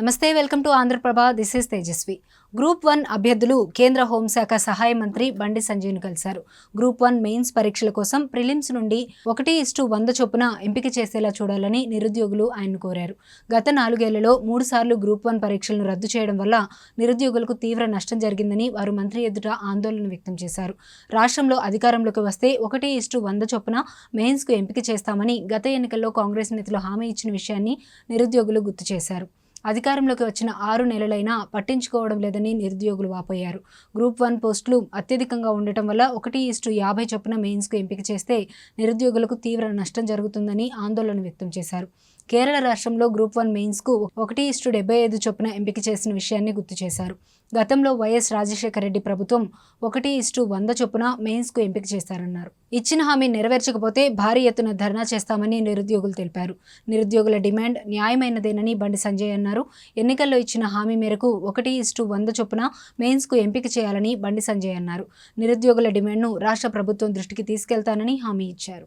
నమస్తే, welcome to Andhra Prabha. This is Tejaswi. Group 1 అభ్యర్థులు కేంద్ర హోంశాఖ సహాయ మంత్రి బండి సంజయ్ను కలిశారు. గ్రూప్ 1 మెయిన్స్ పరీక్షల కోసం ప్రిలిమ్స్ నుండి 1:100 చొప్పున ఎంపిక చేసేలా చూడాలని నిరుద్యోగులు ఆయన్ను కోరారు. గత 4 ఏళ్లలో 3 సార్లు గ్రూప్ 1 పరీక్షలను రద్దు చేయడం వల్ల నిరుద్యోగులకు తీవ్ర నష్టం జరిగిందని వారు మంత్రి ఎదుట ఆందోళన వ్యక్తం చేశారు. రాష్ట్రంలో అధికారంలోకి వస్తే 1:100 చొప్పున మెయిన్స్కు ఎంపిక చేస్తామని గత ఎన్నికల్లో కాంగ్రెస్ నేతలు హామీ ఇచ్చిన విషయాన్ని నిరుద్యోగులు గుర్తు చేశారు. అధికారంలోకి వచ్చిన 6 నెలలైనా పట్టించుకోవడం లేదని నిరుద్యోగులు వాపోయారు. గ్రూప్ 1 పోస్టులు అత్యధికంగా ఉండటం వల్ల 1:50 చొప్పున మెయిన్స్కు ఎంపిక చేస్తే నిరుద్యోగులకు తీవ్ర నష్టం జరుగుతుందని ఆందోళన వ్యక్తం చేశారు. కేరళ రాష్ట్రంలో గ్రూప్ 1 మెయిన్స్కు 1:75 చొప్పున ఎంపిక చేసిన విషయాన్ని గుర్తు చేశారు. గతంలో వైఎస్ రాజశేఖర రెడ్డి ప్రభుత్వం 1:100 చొప్పున మెయిన్స్కు ఎంపిక చేశారన్నారు. ఇచ్చిన హామీ నెరవేర్చకపోతే భారీ ఎత్తున ధర్నా చేస్తామని నిరుద్యోగులు తెలిపారు. నిరుద్యోగుల డిమాండ్ న్యాయమైనదేనని బండి సంజయ్ అన్నారు. ఎన్నికల్లో ఇచ్చిన హామీ మేరకు 1:100 చొప్పున మెయిన్స్కు ఎంపిక చేయాలని బండి సంజయ్ అన్నారు. నిరుద్యోగుల డిమాండ్ను రాష్ట్ర ప్రభుత్వం దృష్టికి తీసుకెళ్తానని హామీ ఇచ్చారు.